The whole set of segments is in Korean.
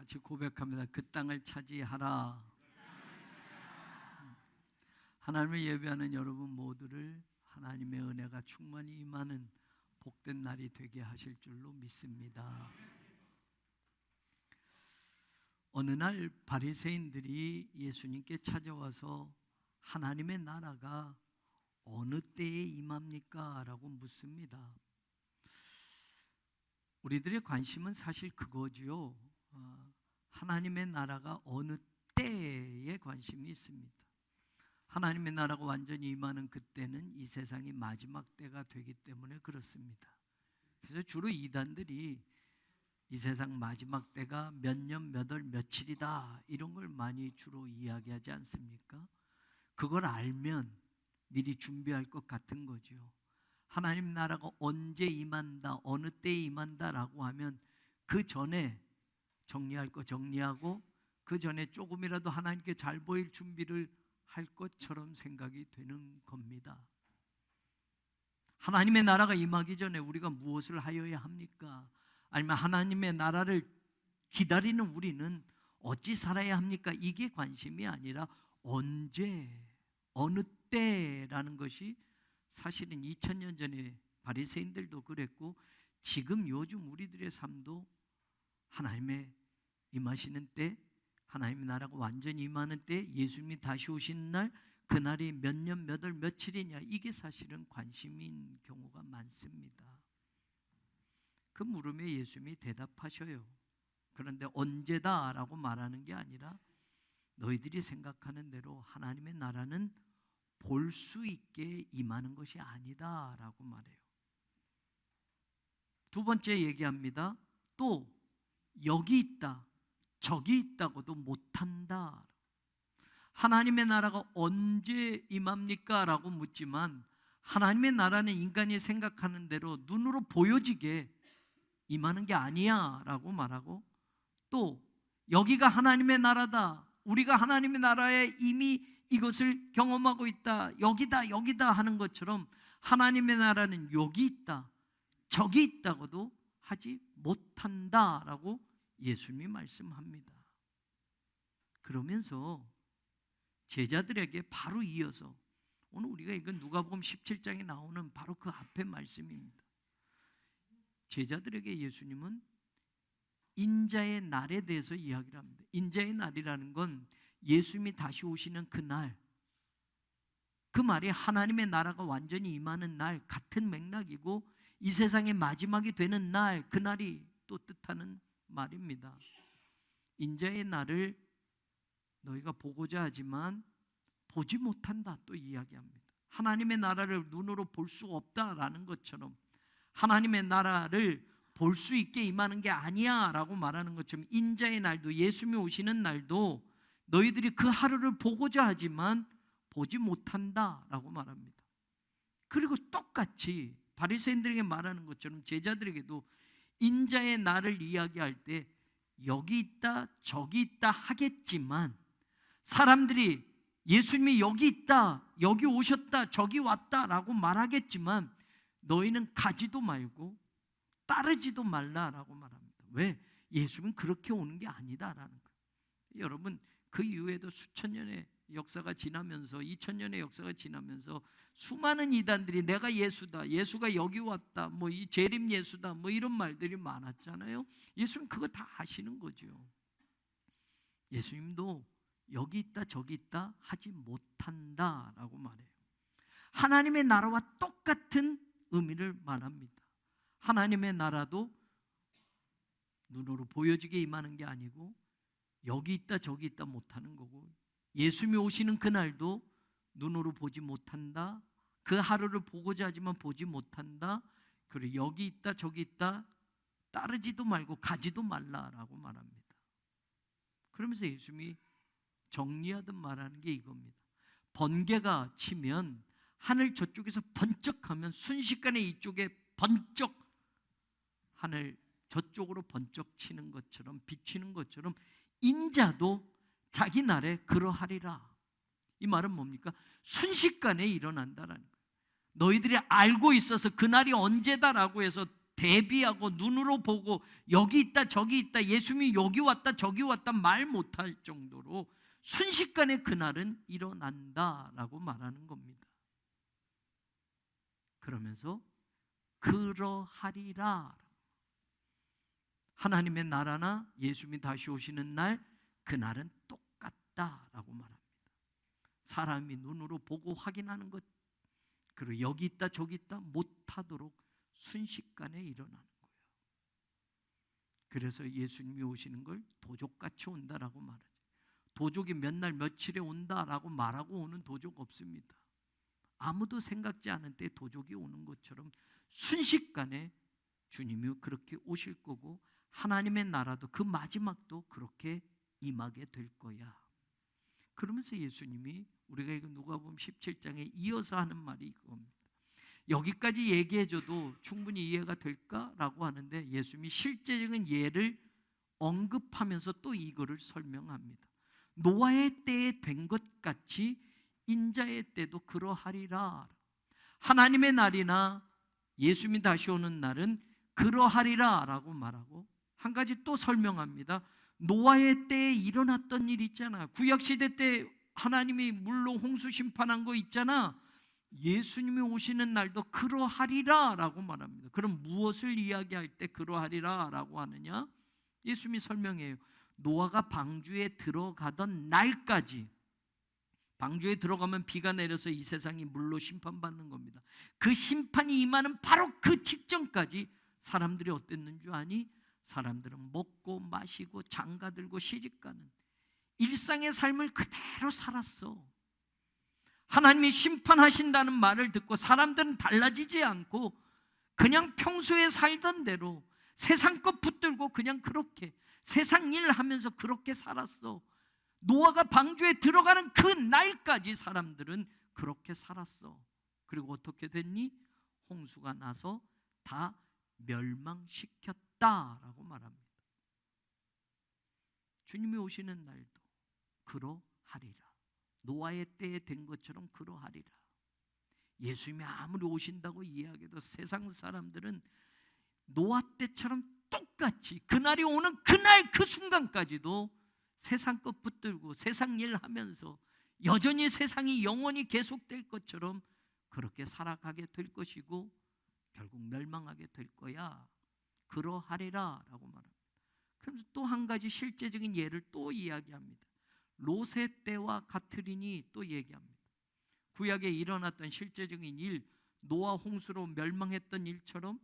같이 고백합니다. 그 땅을 차지하라. 하나님을 예배하는 여러분 모두를 하나님의 은혜가 충만히 임하는 복된 날이 되게 하실 줄로 믿습니다. 어느 날 바리새인들이 예수님께 찾아와서 하나님의 나라가 어느 때에 임합니까? 라고 묻습니다. 우리들의 관심은 사실 그거지요. 하나님의 나라가 어느 때에 관심이 있습니다. 하나님의 나라가 완전히 임하는 그때는 이 세상이 마지막 때가 되기 때문에 그렇습니다. 그래서 주로 이단들이 이 세상 마지막 때가 몇 년, 몇 월, 며칠이다 이런 걸 많이 주로 이야기하지 않습니까? 그걸 알면 미리 준비할 것 같은 거죠. 하나님 나라가 언제 임한다, 어느 때에 임한다라고 하면 그 전에 정리할 거 정리하고 그 전에 조금이라도 하나님께 잘 보일 준비를 할 것처럼 생각이 되는 겁니다. 하나님의 나라가 임하기 전에 우리가 무엇을 하여야 합니까? 아니면 하나님의 나라를 기다리는 우리는 어찌 살아야 합니까? 이게 관심이 아니라 언제, 어느 때라는 것이 사실은 2000년 전에 바리새인들도 그랬고 지금 요즘 우리들의 삶도 하나님의 임하시는 때, 하나님의 나라가 완전히 임하는 때, 예수님이 다시 오시는 날, 그날이 몇 년, 몇 월, 며칠이냐, 이게 사실은 관심인 경우가 많습니다. 그 물음에 예수님이 대답하셔요. 그런데 언제다라고 말하는 게 아니라 너희들이 생각하는 대로 하나님의 나라는 볼 수 있게 임하는 것이 아니다라고 말해요. 두 번째 얘기합니다. 또 여기 있다, 저기 있다고도 못한다. 하나님의 나라가 언제 임합니까? 라고 묻지만 하나님의 나라는 인간이 생각하는 대로 눈으로 보여지게 임하는 게 아니야 라고 말하고, 또 여기가 하나님의 나라다, 우리가 하나님의 나라에 이미 이것을 경험하고 있다, 여기다 여기다 하는 것처럼 하나님의 나라는 여기 있다, 저기 있다고도 하지 못한다라고 예수님이 말씀합니다. 그러면서 제자들에게 바로 이어서 오늘 우리가 읽은 누가복음 17장에 나오는 바로 그 앞에 말씀입니다. 제자들에게 예수님은 인자의 날에 대해서 이야기를 합니다. 인자의 날이라는 건 예수님이 다시 오시는 그날, 그 말이 하나님의 나라가 완전히 임하는 날 같은 맥락이고 이 세상의 마지막이 되는 날, 그날이 또 뜻하는 말입니다. 인자의 날을 너희가 보고자 하지만 보지 못한다 또 이야기합니다. 하나님의 나라를 눈으로 볼 수 없다라는 것처럼 하나님의 나라를 볼 수 있게 임하는 게 아니야 라고 말하는 것처럼 인자의 날도, 예수님이 오시는 날도 너희들이 그 하루를 보고자 하지만 보지 못한다 라고 말합니다. 그리고 똑같이 바리새인들에게 말하는 것처럼 제자들에게도 인자의 날을 이야기할 때 여기 있다 저기 있다 하겠지만, 사람들이 예수님이 여기 있다, 여기 오셨다, 저기 왔다 라고 말하겠지만 너희는 가지도 말고 따르지도 말라라고 말합니다. 왜? 예수님은 그렇게 오는 게 아니다라는 거예요. 여러분, 그 이후에도 수천 년의 역사가 지나면서, 2000년의 역사가 지나면서 수많은 이단들이 내가 예수다, 예수가 여기 왔다, 뭐 이 재림 예수다, 뭐 이런 말들이 많았잖아요. 예수님 그거 다 아시는 거죠. 예수님도 여기 있다 저기 있다 하지 못한다라고 말해요. 하나님의 나라와 똑같은 의미를 말합니다. 하나님의 나라도 눈으로 보여지게 임하는 게 아니고 여기 있다 저기 있다 못하는 거고, 예수님이 오시는 그날도 눈으로 보지 못한다, 그 하루를 보고자 하지만 보지 못한다, 그리고 여기 있다 저기 있다 따르지도 말고 가지도 말라라고 말합니다. 그러면서 예수님이 정리하듯 말하는 게 이겁니다. 번개가 치면 하늘 저쪽에서 번쩍하면 순식간에 이쪽에 번쩍, 하늘 저쪽으로 번쩍 치는 것처럼, 비치는 것처럼 인자도 자기 날에 그러하리라. 이 말은 뭡니까? 순식간에 일어난다라는 거예요. 너희들이 알고 있어서 그날이 언제다라고 해서 대비하고 눈으로 보고 여기 있다 저기 있다 예수님이 여기 왔다 저기 왔다 말 못할 정도로 순식간에 그날은 일어난다라고 말하는 겁니다. 그러면서 그러하리라. 하나님의 나라나 예수님이 다시 오시는 날 그날은 똑같다라고 말합니다. 사람이 눈으로 보고 확인하는 것, 그리고 여기 있다 저기 있다 못하도록 순식간에 일어나는 거예요. 그래서 예수님이 오시는 걸 도적같이 온다라고 말하죠. 도적이 몇 날 며칠에 온다라고 말하고 오는 도적 없습니다. 아무도 생각지 않은 때 도적이 오는 것처럼 순식간에 주님이 그렇게 오실 거고 하나님의 나라도 그 마지막도 그렇게 임하게 될 거야. 그러면서 예수님이 우리가 이거 누가복음 17장에 이어서 하는 말이 이겁니다. 여기까지 얘기해줘도 충분히 이해가 될까라고 하는데 예수님이 실제적인 예를 언급하면서 또 이거를 설명합니다. 노아의 때에 된 것 같이 인자의 때도 그러하리라. 하나님의 날이나 예수님이 다시 오는 날은 그러하리라 라고 말하고 한 가지 또 설명합니다. 노아의 때에 일어났던 일 있잖아. 구약시대 때 하나님이 물로 홍수 심판한 거 있잖아. 예수님이 오시는 날도 그러하리라 라고 말합니다. 그럼 무엇을 이야기할 때 그러하리라 라고 하느냐? 예수님이 설명해요. 노아가 방주에 들어가던 날까지, 방주에 들어가면 비가 내려서 이 세상이 물로 심판받는 겁니다. 그 심판이 임하는 바로 그 직전까지 사람들이 어땠는 줄 아니? 사람들은 먹고 마시고 장가들고 시집가는 일상의 삶을 그대로 살았어. 하나님이 심판하신다는 말을 듣고 사람들은 달라지지 않고 그냥 평소에 살던 대로 세상 것 붙들고 그냥 그렇게 세상 일 하면서 그렇게 살았어. 노아가 방주에 들어가는 그 날까지 사람들은 그렇게 살았어. 그리고 어떻게 됐니? 홍수가 나서 다 멸망시켰다라고 말합니다. 주님이 오시는 날도 그러하리라. 노아의 때에 된 것처럼 그러하리라. 예수님이 아무리 오신다고 이야기해도 세상 사람들은 노아 때처럼 똑같이 그날이 오는 그날 그 순간까지도 세상 것 붙들고 세상 일 하면서 여전히 세상이 영원히 계속될 것처럼 그렇게 살아가게 될 것이고 결국 멸망하게 될 거야. 그러하리라 라고 말합니다. 그러면서 또 한 가지 실제적인 예를 또 이야기합니다. 롯의 때와 같으리니 또 얘기합니다. 구약에 일어났던 실제적인 일, 노아 홍수로 멸망했던 일처럼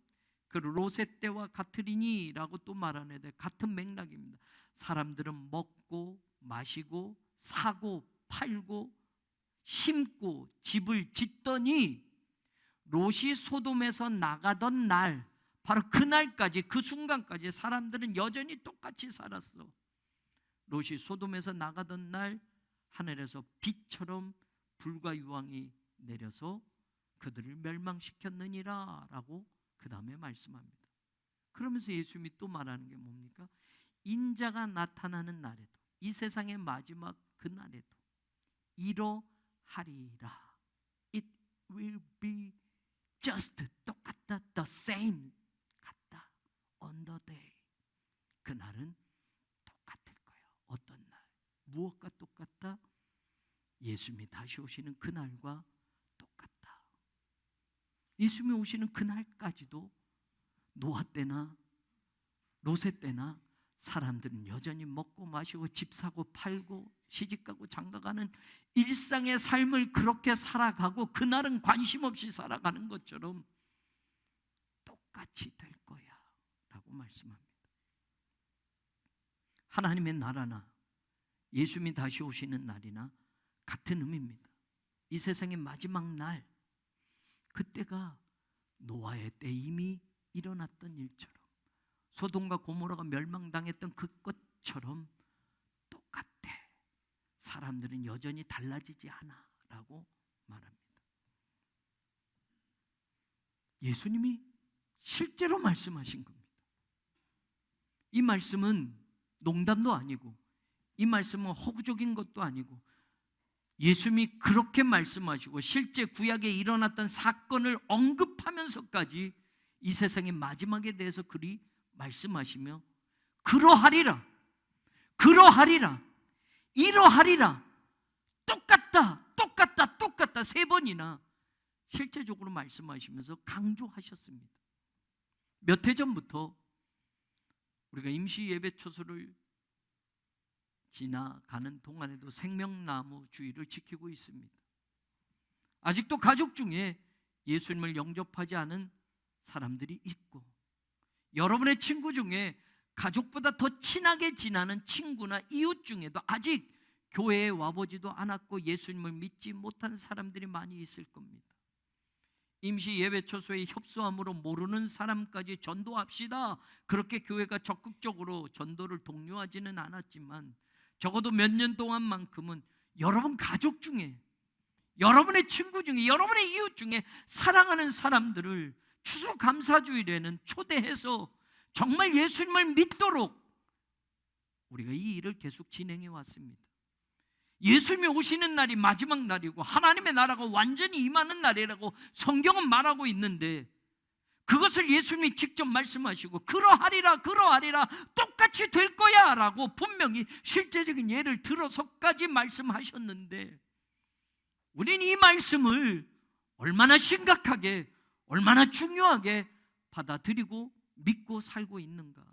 그 롯의 때와 같으리니 라고 또 말하는데 같은 맥락입니다. 사람들은 먹고 마시고 사고 팔고 심고 집을 짓더니 롯이 소돔에서 나가던 날, 바로 그날까지 그 순간까지 사람들은 여전히 똑같이 살았어. 롯이 소돔에서 나가던 날 하늘에서 빛처럼 불과 유황이 내려서 그들을 멸망시켰느니라 라고 그 다음에 말씀합니다. 그러면서 예수님이 또 말하는 게 뭡니까? 인자가 나타나는 날에도, 이 세상의 마지막 그날에도 이러하리라. It will be just 똑같다, the same, 같다, on the day. 그날은 똑같을 거예요. 어떤 날? 무엇과 똑같다? 예수님이 다시 오시는 그날과 똑같다. 예수님이 오시는 그날까지도 노아 때나 롯의 때나 사람들은 여전히 먹고 마시고 집 사고 팔고 시집가고 장가가는 일상의 삶을 그렇게 살아가고 그날은 관심 없이 살아가는 것처럼 똑같이 될 거야 라고 말씀합니다. 하나님의 나라나 예수님이 다시 오시는 날이나 같은 의미입니다. 이 세상의 마지막 날, 그때가 노아의 때 이미 일어났던 일처럼, 소돔과 고모라가 멸망당했던 그것처럼 똑같아. 사람들은 여전히 달라지지 않아 라고 말합니다. 예수님이 실제로 말씀하신 겁니다. 이 말씀은 농담도 아니고 이 말씀은 허구적인 것도 아니고 예수님이 그렇게 말씀하시고 실제 구약에 일어났던 사건을 언급하면서까지 이 세상의 마지막에 대해서 그리 말씀하시며 그러하리라, 그러하리라, 이러하리라, 똑같다, 똑같다, 똑같다 3번이나 실제적으로 말씀하시면서 강조하셨습니다. 몇 해 전부터 우리가 임시 예배 초소를 지나가는 동안에도 생명나무 주의를 지키고 있습니다. 아직도 가족 중에 예수님을 영접하지 않은 사람들이 있고, 여러분의 친구 중에 가족보다 더 친하게 지나는 친구나 이웃 중에도 아직 교회에 와보지도 않았고 예수님을 믿지 못한 사람들이 많이 있을 겁니다. 임시 예배 초소에 협소함으로 모르는 사람까지 전도합시다, 그렇게 교회가 적극적으로 전도를 독려하지는 않았지만 적어도 몇 년 동안만큼은 여러분 가족 중에, 여러분의 친구 중에, 여러분의 이웃 중에 사랑하는 사람들을 추수감사주일에는 초대해서 정말 예수님을 믿도록 우리가 이 일을 계속 진행해 왔습니다. 예수님이 오시는 날이 마지막 날이고 하나님의 나라가 완전히 임하는 날이라고 성경은 말하고 있는데, 그것을 예수님이 직접 말씀하시고 그러하리라, 그러하리라, 똑같이 될 거야 라고 분명히 실제적인 예를 들어서까지 말씀하셨는데, 우리는 이 말씀을 얼마나 심각하게, 얼마나 중요하게 받아들이고 믿고 살고 있는가.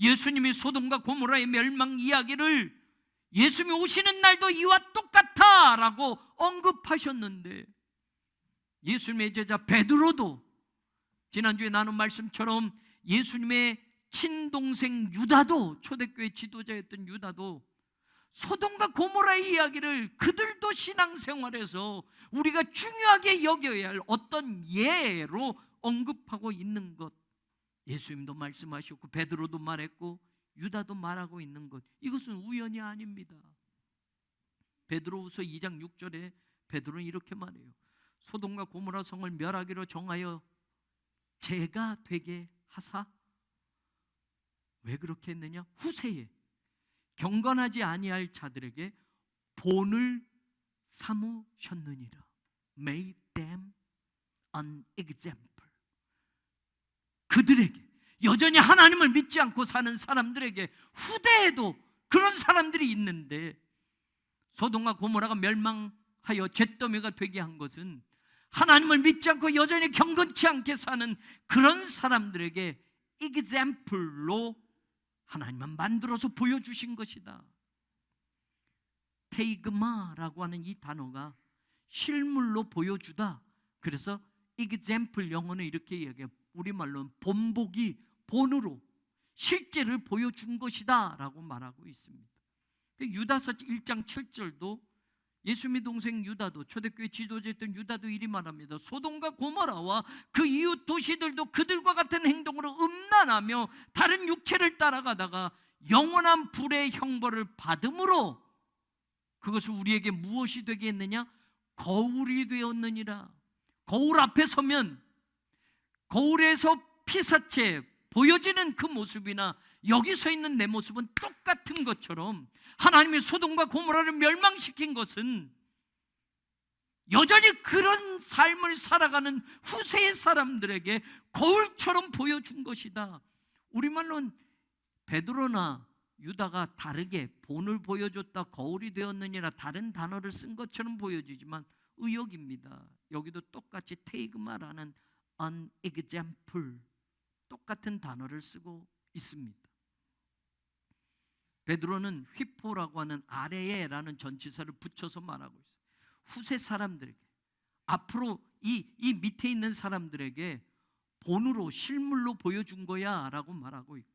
예수님이 소돔과 고모라의 멸망 이야기를 예수님이 오시는 날도 이와 똑같아 라고 언급하셨는데, 예수님의 제자 베드로도 지난주에 나눈 말씀처럼 예수님의 친동생 유다도, 초대교회 지도자였던 유다도 소돔과 고모라의 이야기를 그들도 신앙생활에서 우리가 중요하게 여겨야 할 어떤 예로 언급하고 있는 것, 예수님도 말씀하셨고 베드로도 말했고 유다도 말하고 있는 것, 이것은 우연이 아닙니다. 베드로후서 2장 6절에 베드로는 이렇게 말해요. 소돔과 고모라 성을 멸하기로 정하여 제가 되게 하사, 왜 그렇게 했느냐? 후세에 경건하지 아니할 자들에게 본을 삼으셨느니라. Made them an example. 그들에게, 여전히 하나님을 믿지 않고 사는 사람들에게, 후대에도 그런 사람들이 있는데, 소돔과 고모라가 멸망하여 잿더미가 되게 한 것은 하나님을 믿지 않고 여전히 경건치 않게 사는 그런 사람들에게 example로 하나님은 만들어서 보여주신 것이다. 테이그마라고 하는 이 단어가 실물로 보여주다. 그래서 example, 영어는 이렇게 이야기해요. 우리말로는 본보기, 본으로 실제를 보여준 것이다 라고 말하고 있습니다. 유다서 1장 7절도 예수님의 동생 유다도, 초대교회 지도자였던 유다도 이리 말합니다. 소돔과 고모라와 그 이웃 도시들도 그들과 같은 행동으로 음란하며 다른 육체를 따라가다가 영원한 불의 형벌을 받음으로 그것을 우리에게 무엇이 되게 했느냐? 거울이 되었느니라. 거울 앞에 서면 거울에서 피사체 보여지는 그 모습이나 여기 서 있는 내 모습은 똑같은 것처럼 하나님이 소돔과 고모라를 멸망시킨 것은 여전히 그런 삶을 살아가는 후세의 사람들에게 거울처럼 보여준 것이다. 우리말로는 베드로나 유다가 다르게 본을 보여줬다, 거울이 되었느니라 다른 단어를 쓴 것처럼 보여지지만 의역입니다. 여기도 똑같이 테이그마라는 an example, 똑같은 단어를 쓰고 있습니다. 베드로는 휘포라고 하는 아래에라는 전치사를 붙여서 말하고 있어요. 후세 사람들에게, 앞으로 이 밑에 있는 사람들에게 본으로 실물로 보여준 거야 라고 말하고 있고,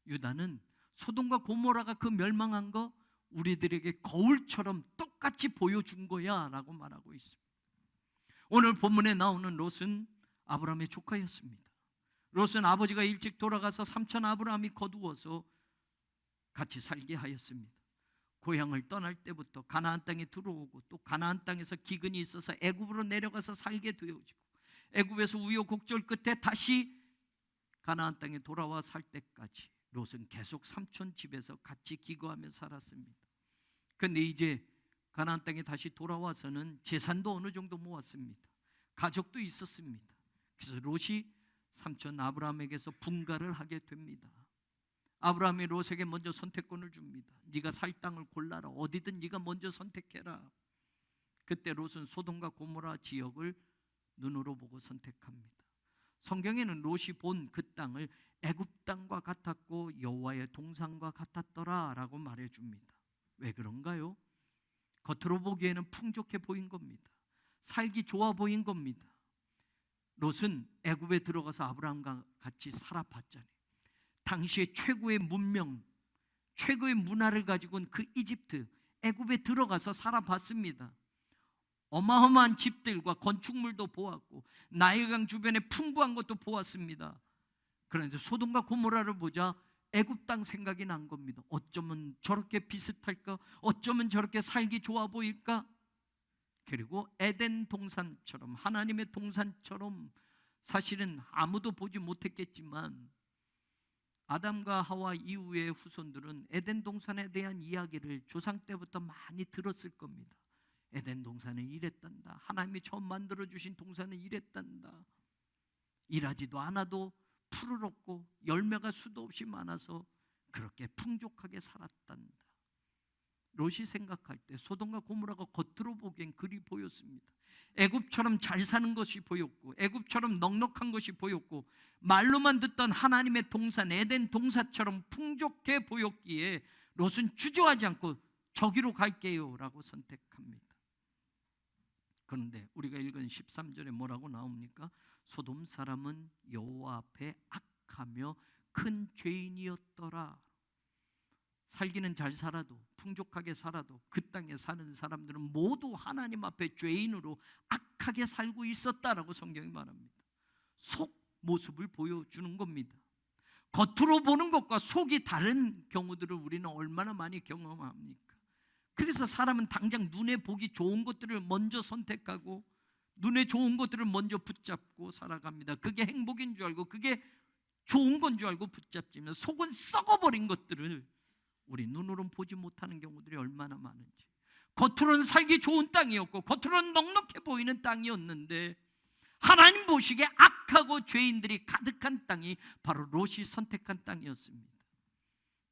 유다는 소돔과 고모라가 그 멸망한 거 우리들에게 거울처럼 똑같이 보여준 거야 라고 말하고 있습니다. 오늘 본문에 나오는 롯은 아브라함의 조카였습니다. 롯은 아버지가 일찍 돌아가서 삼촌 아브라함이 거두어서 같이 살게 하였습니다. 고향을 떠날 때부터 가나안 땅에 들어오고 또 가나안 땅에서 기근이 있어서 애굽으로 내려가서 살게 되어지고 애굽에서 우여곡절 끝에 다시 가나안 땅에 돌아와 살 때까지 롯은 계속 삼촌 집에서 같이 기거하며 살았습니다. 그런데 이제 가나안 땅에 다시 돌아와서는 재산도 어느 정도 모았습니다. 가족도 있었습니다. 그래서 롯이 삼촌 아브라함에게서 분가를 하게 됩니다. 아브라함이 롯에게 먼저 선택권을 줍니다. 네가 살 땅을 골라라. 어디든 네가 먼저 선택해라. 그때 롯은 소돔과 고모라 지역을 눈으로 보고 선택합니다. 성경에는 롯이 본 그 땅을 애굽 땅과 같았고 여호와의 동산과 같았더라라고 말해줍니다. 왜 그런가요? 겉으로 보기에는 풍족해 보인 겁니다. 살기 좋아 보인 겁니다. 롯은 애굽에 들어가서 아브라함과 같이 살아봤잖아요. 당시에 최고의 문명, 최고의 문화를 가지고 온 그 이집트, 애굽에 들어가서 살아봤습니다. 어마어마한 집들과 건축물도 보았고 나일강 주변에 풍부한 것도 보았습니다. 그런데 소돔과 고모라를 보자 애굽 땅 생각이 난 겁니다. 어쩌면 저렇게 비슷할까? 어쩌면 저렇게 살기 좋아 보일까? 그리고 에덴 동산처럼, 하나님의 동산처럼, 사실은 아무도 보지 못했겠지만 아담과 하와 이후의 후손들은 에덴 동산에 대한 이야기를 조상 때부터 많이 들었을 겁니다. 에덴 동산은 이랬단다. 하나님이 처음 만들어주신 동산은 이랬단다. 일하지도 않아도 푸르렀고 열매가 수도 없이 많아서 그렇게 풍족하게 살았단다. 롯이 생각할 때 소돔과 고모라가 겉으로 보기엔 그리 보였습니다. 애굽처럼 잘 사는 것이 보였고 애굽처럼 넉넉한 것이 보였고 말로만 듣던 하나님의 동산 에덴 동산처럼 풍족해 보였기에 롯은 주저하지 않고 저기로 갈게요 라고 선택합니다. 그런데 우리가 읽은 13절에 뭐라고 나옵니까? 소돔 사람은 여호와 앞에 악하며 큰 죄인이었더라. 살기는 잘 살아도 풍족하게 살아도 그 땅에 사는 사람들은 모두 하나님 앞에 죄인으로 악하게 살고 있었다라고 성경이 말합니다. 속 모습을 보여주는 겁니다. 겉으로 보는 것과 속이 다른 경우들을 우리는 얼마나 많이 경험합니까? 그래서 사람은 당장 눈에 보기 좋은 것들을 먼저 선택하고 눈에 좋은 것들을 먼저 붙잡고 살아갑니다. 그게 행복인 줄 알고 그게 좋은 건 줄 알고 붙잡지만 속은 썩어버린 것들을 우리 눈으로는 보지 못하는 경우들이 얼마나 많은지. 겉으로는 살기 좋은 땅이었고 겉으로는 넉넉해 보이는 땅이었는데 하나님 보시기에 악하고 죄인들이 가득한 땅이 바로 롯이 선택한 땅이었습니다.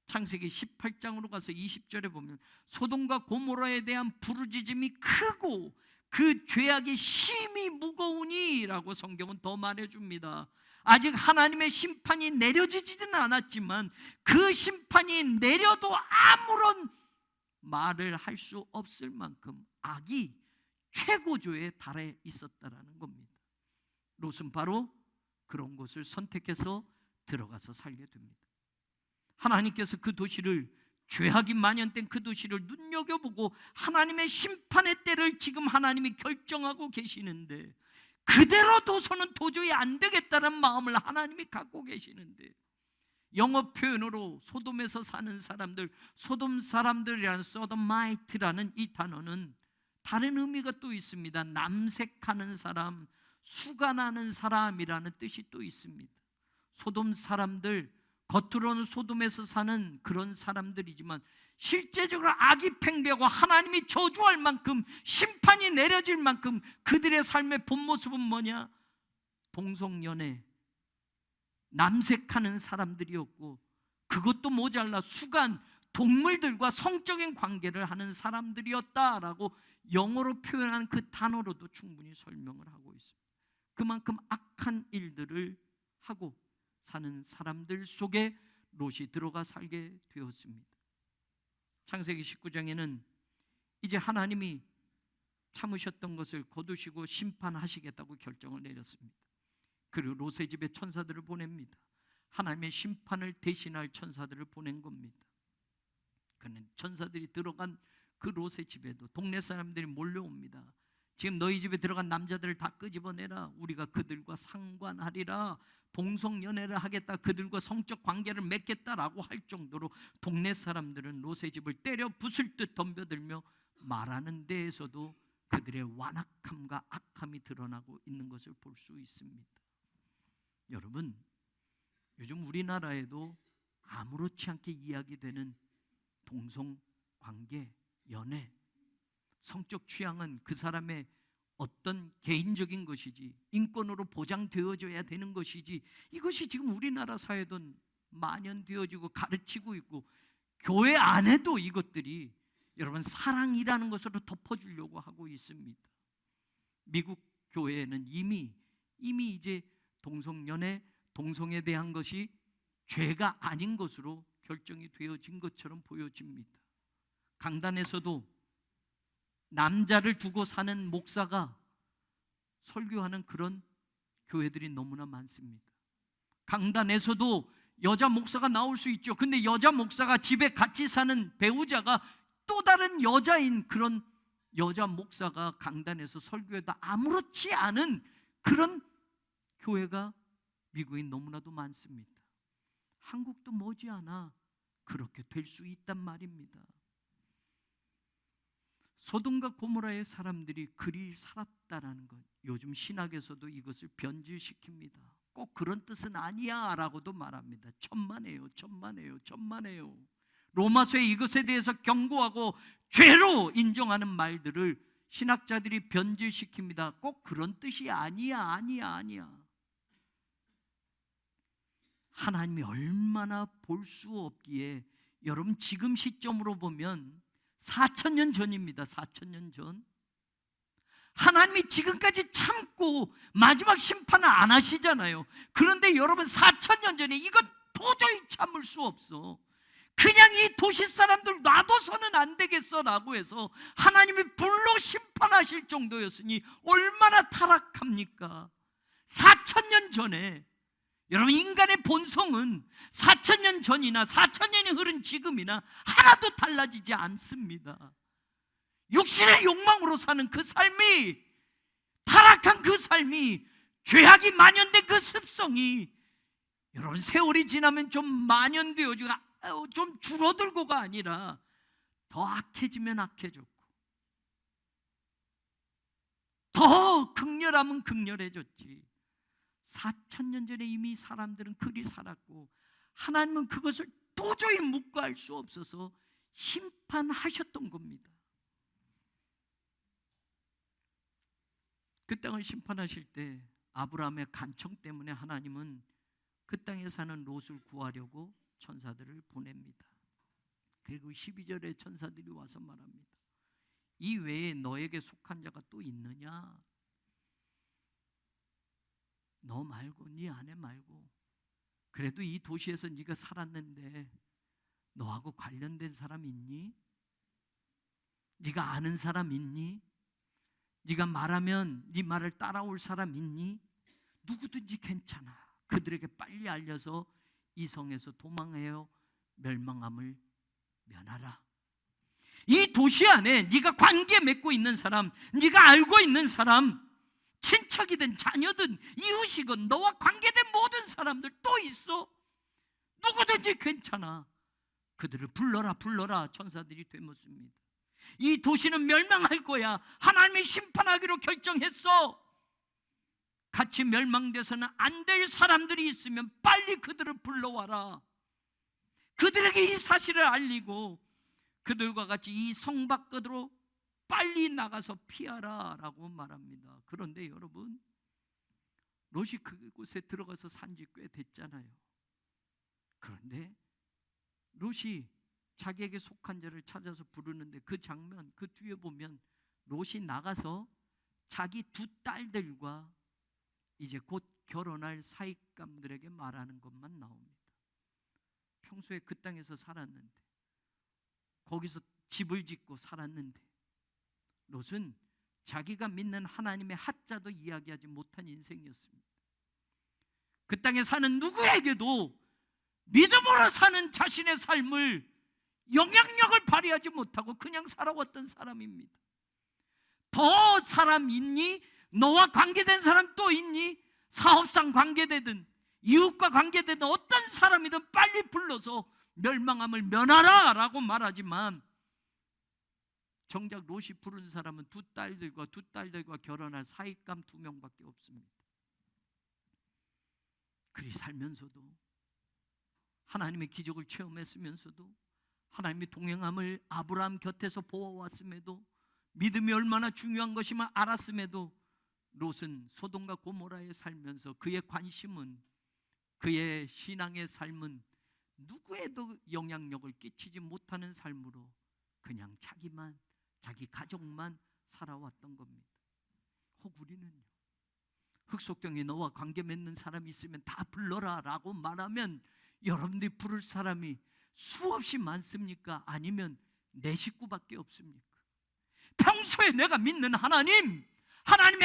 창세기 18장으로 가서 20절에 보면 소돔과 고모라에 대한 부르짖음이 크고 그 죄악이 심히 무거우니 라고 성경은 더 말해줍니다. 아직 하나님의 심판이 내려지지는 않았지만 그 심판이 내려도 아무런 말을 할 수 없을 만큼 악이 최고조에 달해 있었다라는 겁니다. 롯은 바로 그런 곳을 선택해서 들어가서 살게 됩니다. 하나님께서 그 도시를 죄악이 만연된 그 도시를 눈여겨보고 하나님의 심판의 때를 지금 하나님이 결정하고 계시는데 그대로 둬서는 도저히 안 되겠다는 마음을 하나님이 갖고 계시는데 영어 표현으로 소돔에서 사는 사람들, 소돔 사람들이라는 소돔마이트라는 이 단어는 다른 의미가 또 있습니다. 남색하는 사람, 수간하는 사람이라는 뜻이 또 있습니다. 소돔 사람들, 겉으로는 소돔에서 사는 그런 사람들이지만 실제적으로 악이 팽배하고 하나님이 저주할 만큼 심판이 내려질 만큼 그들의 삶의 본 모습은 뭐냐? 동성연애, 남색하는 사람들이었고 그것도 모자라 수간, 동물들과 성적인 관계를 하는 사람들이었다라고 영어로 표현한 그 단어로도 충분히 설명을 하고 있습니다. 그만큼 악한 일들을 하고 사는 사람들 속에 롯이 들어가 살게 되었습니다. 창세기 19장에는 이제 하나님이 참으셨던 것을 거두시고 심판하시겠다고 결정을 내렸습니다. 그리고 롯의 집에 천사들을 보냅니다. 하나님의 심판을 대신할 천사들을 보낸 겁니다. 그는 천사들이 들어간 그 롯의 집에도 동네 사람들이 몰려옵니다. 지금 너희 집에 들어간 남자들을 다 끄집어내라. 우리가 그들과 상관하리라. 동성연애를 하겠다. 그들과 성적 관계를 맺겠다라고 할 정도로 동네 사람들은 롯의 집을 때려 부술 듯 덤벼들며 말하는 데에서도 그들의 완악함과 악함이 드러나고 있는 것을 볼 수 있습니다. 여러분, 요즘 우리나라에도 아무렇지 않게 이야기되는 동성관계, 연애, 성적 취향은 그 사람의 어떤 개인적인 것이지, 인권으로 보장되어져야 되는 것이지, 이것이 지금 우리나라 사회도 만연되어지고 가르치고 있고, 교회 안에도 이것들이 여러분 사랑이라는 것으로 덮어주려고 하고 있습니다. 미국 교회에는 이미 이제 동성연애, 동성에 대한 것이 죄가 아닌 것으로 결정이 되어진 것처럼 보여집니다. 강단에서도 남자를 두고 사는 목사가 설교하는 그런 교회들이 너무나 많습니다. 강단에서도 여자 목사가 나올 수 있죠. 근데 여자 목사가 집에 같이 사는 배우자가 또 다른 여자인 그런 여자 목사가 강단에서 설교해도 아무렇지 않은 그런 교회가 미국에 너무나도 많습니다. 한국도 머지않아 그렇게 될 수 있단 말입니다. 소돔과 고모라의 사람들이 그리 살았다라는 것, 요즘 신학에서도 이것을 변질시킵니다. 꼭 그런 뜻은 아니야 라고도 말합니다. 천만에요, 천만에요, 천만에요. 로마서에 이것에 대해서 경고하고 죄로 인정하는 말들을 신학자들이 변질시킵니다. 꼭 그런 뜻이 아니야, 아니야, 아니야. 하나님이 얼마나 볼 수 없기에, 여러분 지금 시점으로 보면 4,000년 전입니다. 4,000년 전. 하나님이 지금까지 참고 마지막 심판을 안 하시잖아요. 그런데 여러분 4,000년 전에 이건 도저히 참을 수 없어, 그냥 이 도시 사람들 놔둬서는 안 되겠어라고 해서 하나님이 불로 심판하실 정도였으니 얼마나 타락합니까? 4,000년 전에 여러분 인간의 본성은 4,000년 전이나 4,000년이 흐른 지금이나 하나도 달라지지 않습니다. 육신의 욕망으로 사는 그 삶이, 타락한 그 삶이, 죄악이 만연된 그 습성이 여러분 세월이 지나면 좀 만연되어지고 좀 줄어들고가 아니라 더 악해지면 악해졌고 더 극렬하면 극렬해졌지. 4,000년 전에 이미 사람들은 그리 살았고 하나님은 그것을 도저히 묵과할 수 없어서 심판하셨던 겁니다. 그 땅을 심판하실 때 아브라함의 간청 때문에 하나님은 그 땅에 사는 롯을 구하려고 천사들을 보냅니다. 그리고 12절에 천사들이 와서 말합니다. 이 외에 너에게 속한 자가 또 있느냐? 너 말고, 네 아내 말고. 그래도 이 도시에서 네가 살았는데 너하고 관련된 사람 있니? 네가 아는 사람 있니? 네가 말하면 네 말을 따라올 사람 있니? 누구든지 괜찮아. 그들에게 빨리 알려서 이 성에서 도망하여 멸망함을 면하라. 이 도시 안에 네가 관계 맺고 있는 사람, 네가 알고 있는 사람, 친척이든 자녀든 이웃이건 너와 관계된 모든 사람들 또 있어. 누구든지 괜찮아. 그들을 불러라, 불러라. 천사들이 되묻습니다. 이 도시는 멸망할 거야. 하나님이 심판하기로 결정했어. 같이 멸망돼서는 안 될 사람들이 있으면 빨리 그들을 불러와라. 그들에게 이 사실을 알리고 그들과 같이 이 성 밖으로 빨리 나가서 피하라 라고 말합니다. 그런데 여러분, 롯이 그곳에 들어가서 산지 꽤 됐잖아요. 그런데 롯이 자기에게 속한 자를 찾아서 부르는데 그 장면, 그 뒤에 보면 롯이 나가서 자기 두 딸들과 이제 곧 결혼할 사익감들에게 말하는 것만 나옵니다. 평소에 그 땅에서 살았는데, 거기서 집을 짓고 살았는데, 롯은 자기가 믿는 하나님의 하자도 이야기하지 못한 인생이었습니다. 그 땅에 사는 누구에게도 믿음으로 사는 자신의 삶을 영향력을 발휘하지 못하고 그냥 살아왔던 사람입니다. 더 사람 있니? 너와 관계된 사람 또 있니? 사업상 관계되든 이웃과 관계되든 어떤 사람이든 빨리 불러서 멸망함을 면하라 라고 말하지만 정작 롯이 부른 사람은 두 딸들과 결혼할 사익감 2명밖에 없습니다. 그리 살면서도, 하나님의 기적을 체험했으면서도, 하나님의 동행함을 아브라함 곁에서 보아왔음에도 믿음이 얼마나 중요한 것임을 알았음에도 롯은 소돔과 고모라에 살면서 그의 관심은, 그의 신앙의 삶은 누구에도 영향력을 끼치지 못하는 삶으로 그냥 자기만, 자기 가족만 살아왔던 겁니다. 혹 우리는요, 흑석경에 너와 관계 맺는 사람이 있으면 다 불러라 라고 말하면 여러분들이 부를 사람이 수없이 많습니까? 아니면 내 식구밖에 없습니까? 평소에 내가 믿는 하나님의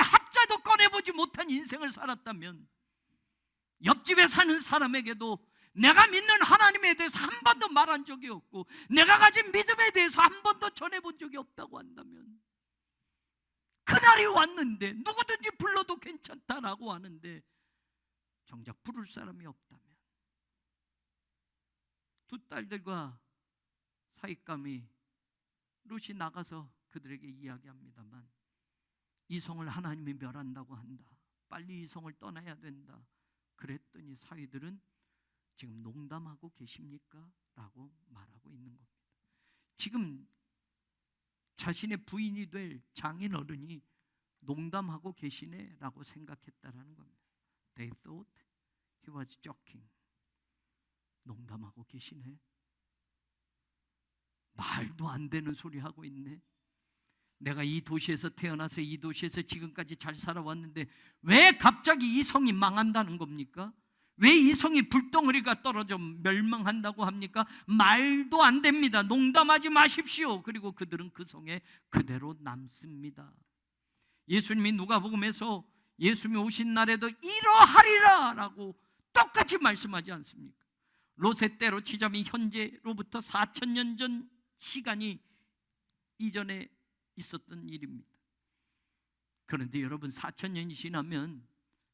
합자도 꺼내보지 못한 인생을 살았다면 옆집에 사는 사람에게도 내가 믿는 하나님에 대해서 한 번도 말한 적이 없고 내가 가진 믿음에 대해서 한 번도 전해본 적이 없다고 한다면, 그날이 왔는데 누구든지 불러도 괜찮다라고 하는데 정작 부를 사람이 없다면, 두 딸들과 사익감이 롯이 나가서 그들에게 이야기합니다만, 이 성을 하나님이 멸한다고 한다, 빨리 이 성을 떠나야 된다. 그랬더니 사위들은 지금 농담하고 계십니까? 라고 말하고 있는 겁니다. 지금 자신의 부인이 될 장인어른이 농담하고 계시네 라고 생각했다라는 겁니다. They thought he was joking. 농담하고 계시네, 말도 안 되는 소리 하고 있네. 내가 이 도시에서 태어나서 이 도시에서 지금까지 잘 살아왔는데 왜 갑자기 이 성이 망한다는 겁니까? 왜 이 성이 불덩어리가 떨어져 멸망한다고 합니까? 말도 안 됩니다. 농담하지 마십시오. 그리고 그들은 그 성에 그대로 남습니다. 예수님이 누가복음에서 예수님이 오신 날에도 이러하리라 라고 똑같이 말씀하지 않습니까? 롯의 때로 치자면 현재로부터 4,000년 전 시간이 이전에 있었던 일입니다. 그런데 여러분, 4,000년이 지나면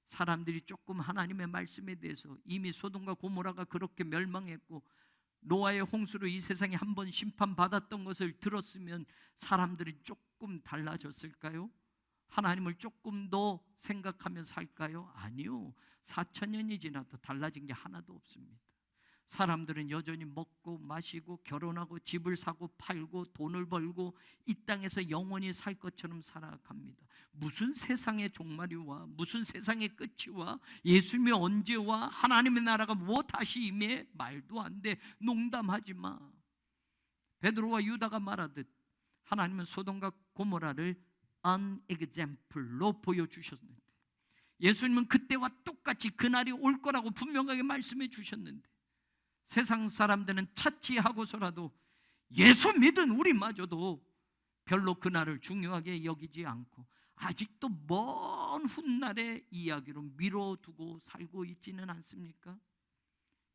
사람들이 조금 하나님의 말씀에 대해서, 이미 소돔과 고모라가 그렇게 멸망했고 노아의 홍수로 이 세상에 한 번 심판받았던 것을 들었으면 사람들이 조금 달라졌을까요? 하나님을 조금 더 생각하며 살까요? 아니요. 4,000년이 지나도 달라진 게 하나도 없습니다. 사람들은 여전히 먹고 마시고 결혼하고 집을 사고 팔고 돈을 벌고 이 땅에서 영원히 살 것처럼 살아갑니다. 무슨 세상의 종말이 와, 무슨 세상의 끝이 와, 예수님이 언제 와, 하나님의 나라가 뭐 다시 임해, 말도 안 돼. 농담하지 마. 베드로와 유다가 말하듯 하나님은 소돔과 고모라를 unexample로 보여주셨는데, 예수님은 그때와 똑같이 그날이 올 거라고 분명하게 말씀해 주셨는데, 세상 사람들은 차치하고서라도 예수 믿은 우리마저도 별로 그날을 중요하게 여기지 않고 아직도 먼 훗날의 이야기로 미뤄두고 살고 있지는 않습니까?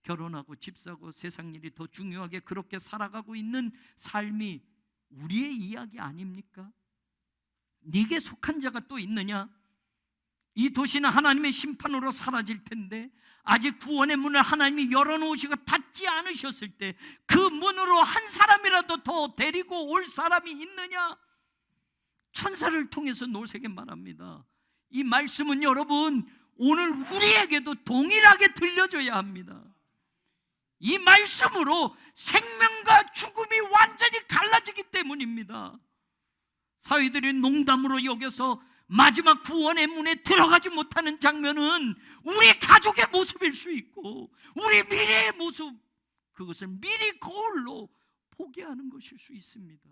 결혼하고 집 사고 세상 일이 더 중요하게 그렇게 살아가고 있는 삶이 우리의 이야기 아닙니까? 네게 속한 자가 또 있느냐? 이 도시는 하나님의 심판으로 사라질 텐데 아직 구원의 문을 하나님이 열어놓으시고 닫지 않으셨을 때 그 문으로 한 사람이라도 더 데리고 올 사람이 있느냐? 천사를 통해서 롯에게 말합니다. 이 말씀은 여러분 오늘 우리에게도 동일하게 들려줘야 합니다. 이 말씀으로 생명과 죽음이 완전히 갈라지기 때문입니다. 사위들이 농담으로 여겨서 마지막 구원의 문에 들어가지 못하는 장면은 우리 가족의 모습일 수 있고 우리 미래의 모습, 그것을 미리 거울로 포기하는 것일 수 있습니다.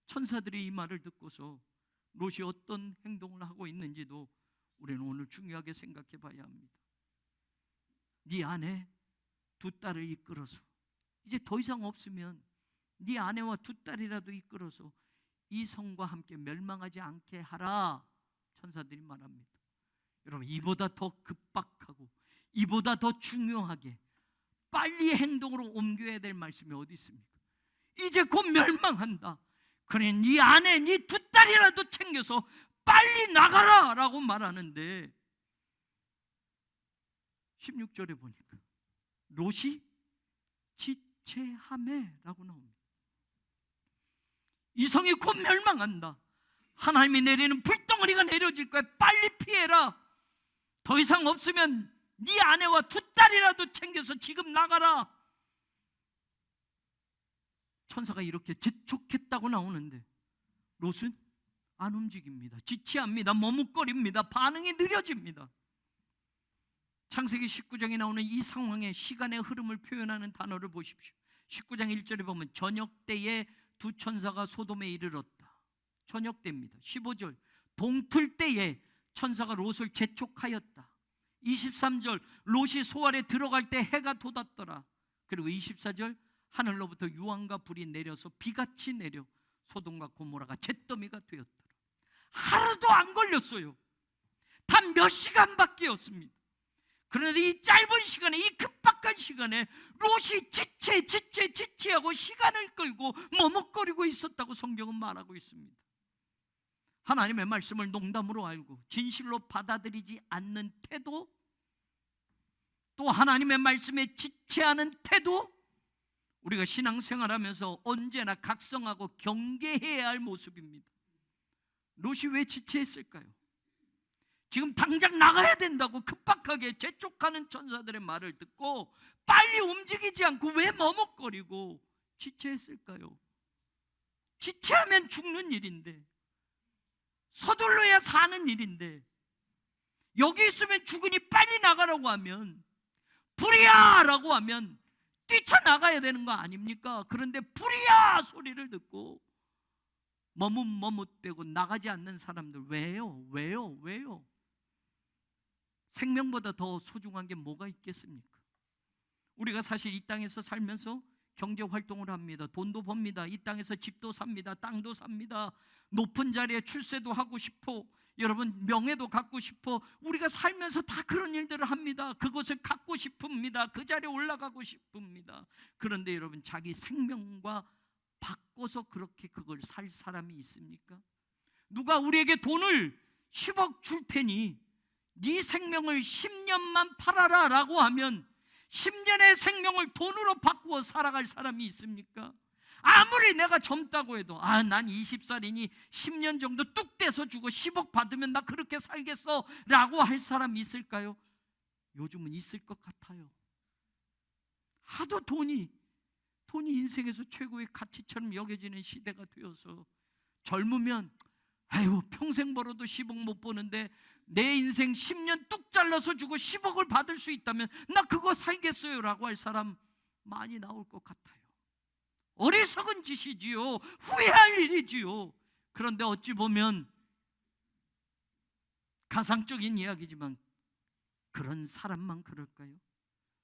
천사들이 이 말을 듣고서 롯이 어떤 행동을 하고 있는지도 우리는 오늘 중요하게 생각해 봐야 합니다. 네 아내 두 딸을 이끌어서, 이제 더 이상 없으면 네 아내와 두 딸이라도 이끌어서 이 성과 함께 멸망하지 않게 하라, 천사들이 말합니다. 여러분, 이보다 더 급박하고 이보다 더 중요하게 빨리 행동으로 옮겨야 될 말씀이 어디 있습니까? 이제 곧 멸망한다. 그래, 네 아내, 네 두 딸이라도 챙겨서 빨리 나가라 라고 말하는데 16절에 보니까 롯이 지체하매 라고 나옵니다. 이 성이 곧 멸망한다. 하나님이 내리는 불덩어리가 내려질 거야. 빨리 피해라. 더 이상 없으면 네 아내와 두 딸이라도 챙겨서 지금 나가라. 천사가 이렇게 재촉했다고 나오는데 롯은 안 움직입니다. 지체합니다. 머뭇거립니다. 반응이 느려집니다. 창세기 19장에 나오는 이 상황의 시간의 흐름을 표현하는 단어를 보십시오. 19장 1절에 보면 저녁 때에 두 천사가 소돔에 이르렀다. 저녁 때입니다. 15절 동틀 때에 천사가 롯을 재촉하였다. 23절 롯이 소알에 들어갈 때 해가 돋았더라. 그리고 24절 하늘로부터 유황과 불이 내려서 비같이 내려 소돔과 고모라가 잿더미가 되었더라. 하루도 안 걸렸어요. 단 몇 시간밖에였습니다. 그런데 이 짧은 시간에, 이 급박한 시간에 롯이 지체하고 시간을 끌고 머뭇거리고 있었다고 성경은 말하고 있습니다. 하나님의 말씀을 농담으로 알고 진실로 받아들이지 않는 태도, 또 하나님의 말씀에 지체하는 태도, 우리가 신앙생활하면서 언제나 각성하고 경계해야 할 모습입니다. 롯이 왜 지체했을까요? 지금 당장 나가야 된다고 급박하게 재촉하는 천사들의 말을 듣고 빨리 움직이지 않고 왜 머뭇거리고 지체했을까요? 지체하면 죽는 일인데, 서둘러야 사는 일인데, 여기 있으면 죽으니 빨리 나가라고 하면, 불이야! 라고 하면 뛰쳐나가야 되는 거 아닙니까? 그런데 불이야! 소리를 듣고 머뭇대고 나가지 않는 사람들, 왜요? 생명보다 더 소중한 게 뭐가 있겠습니까? 우리가 사실 이 땅에서 살면서 경제 활동을 합니다. 돈도 법니다. 이 땅에서 집도 삽니다. 땅도 삽니다. 높은 자리에 출세도 하고 싶어, 여러분 명예도 갖고 싶어, 우리가 살면서 다 그런 일들을 합니다. 그것을 갖고 싶습니다. 그 자리에 올라가고 싶습니다. 그런데 여러분, 자기 생명과 바꿔서 그렇게 그걸 살 사람이 있습니까? 누가 우리에게 돈을 10억 줄 테니 네 생명을 10년만 팔아라 라고 하면 10년의 생명을 돈으로 바꾸어 살아갈 사람이 있습니까? 아무리 내가 젊다고 해도 난 20살이니 10년 정도 뚝 떼서 주고 10억 받으면 나 그렇게 살겠어 라고 할 사람이 있을까요? 요즘은 있을 것 같아요. 하도 돈이 인생에서 최고의 가치처럼 여겨지는 시대가 되어서 젊으면 아이고 평생 벌어도 10억 못 버는데 내 인생 10년 뚝 잘라서 주고 10억을 받을 수 있다면 나 그거 살겠어요 라고 할 사람 많이 나올 것 같아요. 어리석은 짓이지요. 후회할 일이지요. 그런데 어찌 보면 가상적인 이야기지만 그런 사람만 그럴까요?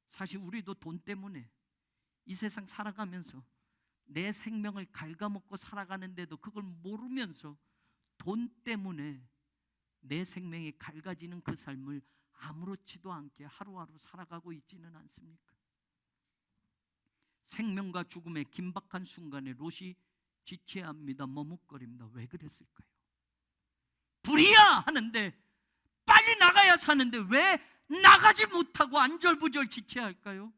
사실 우리도 돈 때문에 이 세상 살아가면서 내 생명을 갉아먹고 살아가는데도 그걸 모르면서 돈 때문에 내 생명이 갉아지는 그 삶을 아무렇지도 않게 하루하루 살아가고 있지는 않습니까? 생명과 죽음의 긴박한 순간에 롯이 지체합니다. 머뭇거립니다. 왜 그랬을까요? 불이야! 하는데 빨리 나가야 사는데 왜 나가지 못하고 안절부절 지체할까요?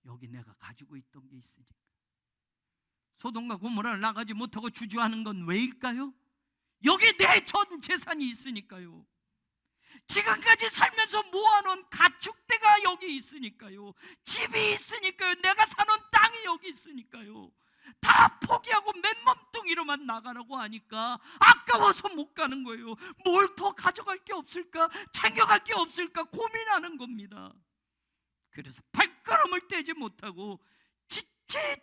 여기 내가 가지고 있던 게 있으니까. 소돔과 고모라를 나가지 못하고 주저하는 건 왜일까요? 여기 내 전 재산이 있으니까요. 지금까지 살면서 모아놓은 가축대가 여기 있으니까요. 집이 있으니까요. 내가 사는 땅이 여기 있으니까요. 다 포기하고 맨몸뚱이로만 나가라고 하니까 아까워서 못 가는 거예요. 뭘 더 가져갈 게 없을까? 챙겨갈 게 없을까? 고민하는 겁니다. 그래서 발걸음을 떼지 못하고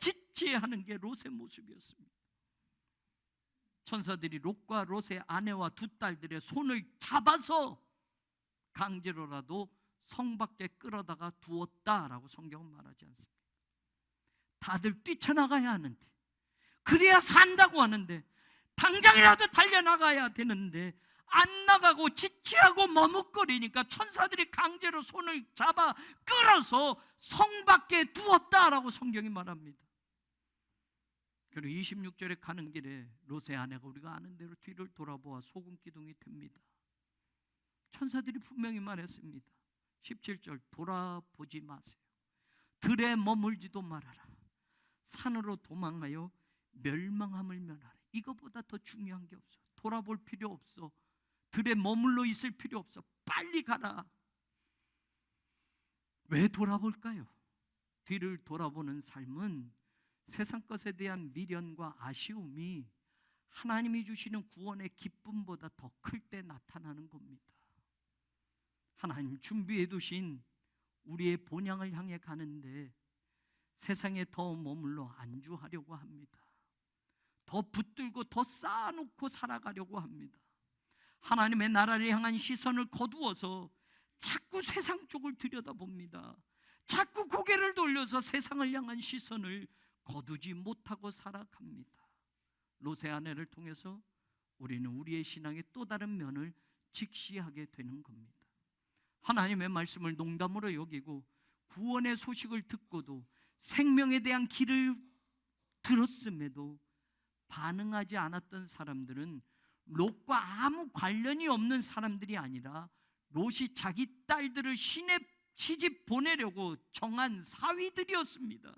지체하는 게 롯의 모습이었습니다. 천사들이 롯과 롯의 아내와 두 딸들의 손을 잡아서 강제로라도 성 밖에 끌어다가 두었다라고 성경은 말하지 않습니다. 다들 뛰쳐나가야 하는데, 그래야 산다고 하는데, 당장이라도 달려나가야 되는데 안 나가고 지체하고 머뭇거리니까 천사들이 강제로 손을 잡아 끌어서 성 밖에 두었다라고 성경이 말합니다. 그리고 26절에 가는 길에 롯의 아내가 우리가 아는 대로 뒤를 돌아보아 소금 기둥이 됩니다. 천사들이 분명히 말했습니다. 17절 돌아보지 마세요. 들에 머물지도 말아라. 산으로 도망하여 멸망함을 면하라. 이거보다 더 중요한 게 없어. 돌아볼 필요 없어. 들에 머물러 있을 필요 없어. 빨리 가라. 왜 돌아볼까요? 뒤를 돌아보는 삶은 세상 것에 대한 미련과 아쉬움이 하나님이 주시는 구원의 기쁨보다 더 클 때 나타나는 겁니다. 하나님 준비해 두신 우리의 본향을 향해 가는데 세상에 더 머물러 안주하려고 합니다. 더 붙들고 더 쌓아놓고 살아가려고 합니다. 하나님의 나라를 향한 시선을 거두어서 자꾸 세상 쪽을 들여다봅니다. 자꾸 고개를 돌려서 세상을 향한 시선을 거두지 못하고 살아갑니다. 롯의 아내를 통해서 우리는 우리의 신앙의 또 다른 면을 직시하게 되는 겁니다. 하나님의 말씀을 농담으로 여기고 구원의 소식을 듣고도 생명에 대한 길을 들었음에도 반응하지 않았던 사람들은 롯과 아무 관련이 없는 사람들이 아니라 롯이 자기 딸들을 시집 보내려고 정한 사위들이었습니다.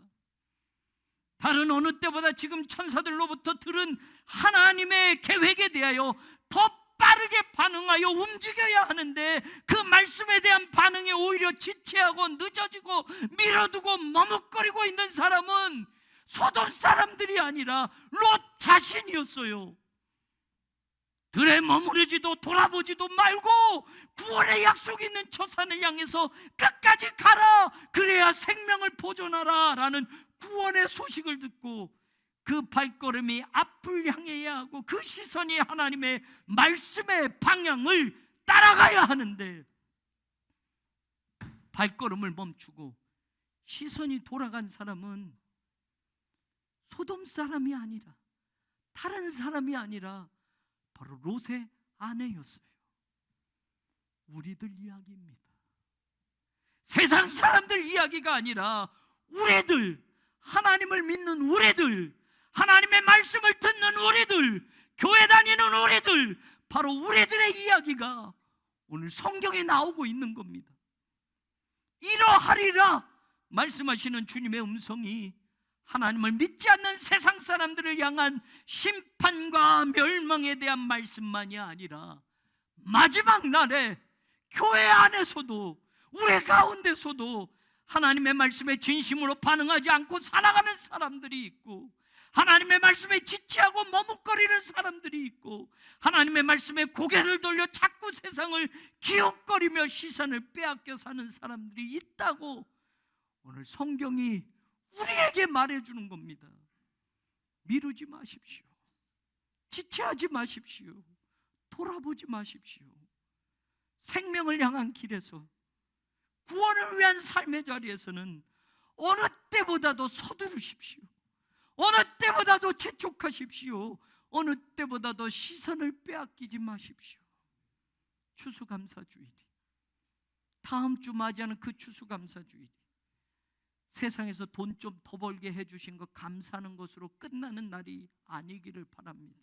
다른 어느 때보다 지금 천사들로부터 들은 하나님의 계획에 대하여 더 빠르게 반응하여 움직여야 하는데 그 말씀에 대한 반응이 오히려 지체하고 늦어지고 미뤄두고 머뭇거리고 있는 사람은 소돔 사람들이 아니라 롯 자신이었어요. 들에 머무르지도 돌아보지도 말고 구원의 약속이 있는 저 산을 향해서 끝까지 가라, 그래야 생명을 보존하라 라는 구원의 소식을 듣고 그 발걸음이 앞을 향해야 하고 그 시선이 하나님의 말씀의 방향을 따라가야 하는데 발걸음을 멈추고 시선이 돌아간 사람은 소돔 사람이 아니라 다른 사람이 아니라 바로 롯의 아내였어요. 우리들 이야기입니다. 세상 사람들 이야기가 아니라 우리들, 하나님을 믿는 우리들, 하나님의 말씀을 듣는 우리들, 교회 다니는 우리들, 바로 우리들의 이야기가 오늘 성경에 나오고 있는 겁니다. 이러하리라 말씀하시는 주님의 음성이 하나님을 믿지 않는 세상 사람들을 향한 심판과 멸망에 대한 말씀만이 아니라 마지막 날에 교회 안에서도 우리 가운데서도 하나님의 말씀에 진심으로 반응하지 않고 살아가는 사람들이 있고 하나님의 말씀에 지체하고 머뭇거리는 사람들이 있고 하나님의 말씀에 고개를 돌려 자꾸 세상을 기웃거리며 시선을 빼앗겨 사는 사람들이 있다고 오늘 성경이 우리에게 말해주는 겁니다. 미루지 마십시오. 지체하지 마십시오. 돌아보지 마십시오. 생명을 향한 길에서 구원을 위한 삶의 자리에서는 어느 때보다도 서두르십시오. 어느 때보다도 재촉하십시오. 어느 때보다도 시선을 빼앗기지 마십시오. 추수감사주일이 다음 주 맞이하는 그 추수감사주일이 세상에서 돈 좀 더 벌게 해주신 것 감사하는 것으로 끝나는 날이 아니기를 바랍니다.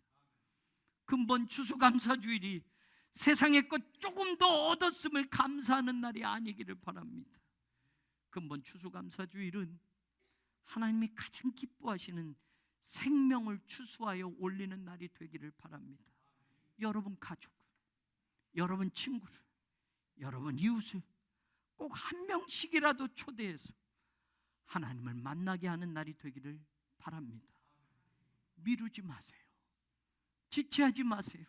근본 추수감사주일이 세상의 것 조금 더 얻었음을 감사하는 날이 아니기를 바랍니다. 근본 추수감사주일은 하나님이 가장 기뻐하시는 생명을 추수하여 올리는 날이 되기를 바랍니다. 여러분 가족을, 여러분 친구를, 여러분 이웃을 꼭 한 명씩이라도 초대해서 하나님을 만나게 하는 날이 되기를 바랍니다. 미루지 마세요. 지체하지 마세요.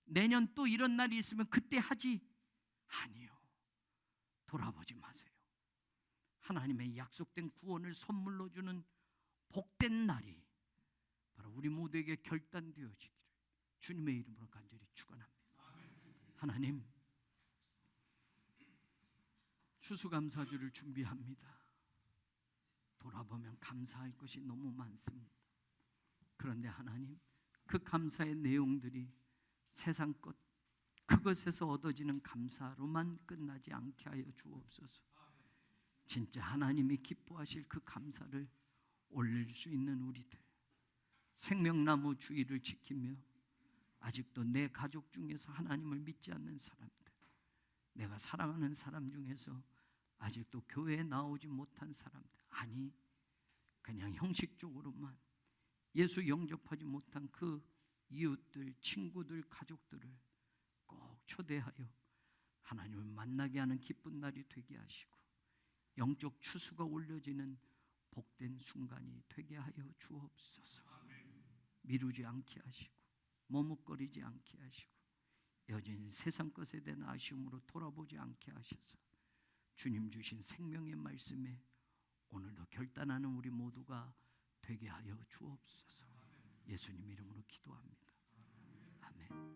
내년 또 이런 날이 있으면 그때 하지. 아니요. 돌아보지 마세요. 하나님의 약속된 구원을 선물로 주는 복된 날이 바로 우리 모두에게 결단되어지기를 주님의 이름으로 간절히 축원합니다. 하나님, 추수감사주를 준비합니다. 돌아보면 감사할 것이 너무 많습니다. 그런데 하나님, 그 감사의 내용들이 세상 것, 그것에서 얻어지는 감사로만 끝나지 않게 하여 주옵소서. 진짜 하나님이 기뻐하실 그 감사를 올릴 수 있는 우리들, 생명나무 주의를 지키며 아직도 내 가족 중에서 하나님을 믿지 않는 사람들, 내가 사랑하는 사람 중에서 아직도 교회에 나오지 못한 사람들, 아니 그냥 형식적으로만 예수 영접하지 못한 그 이웃들, 친구들, 가족들을 꼭 초대하여 하나님을 만나게 하는 기쁜 날이 되게 하시고 영적 추수가 올려지는 복된 순간이 되게 하여 주옵소서. 미루지 않게 하시고 머뭇거리지 않게 하시고 여전히 세상 것에 대한 아쉬움으로 돌아보지 않게 하셔서 주님 주신 생명의 말씀에 오늘도 결단하는 우리 모두가 되게 하여 주옵소서. 예수님 이름으로 기도합니다. 아멘.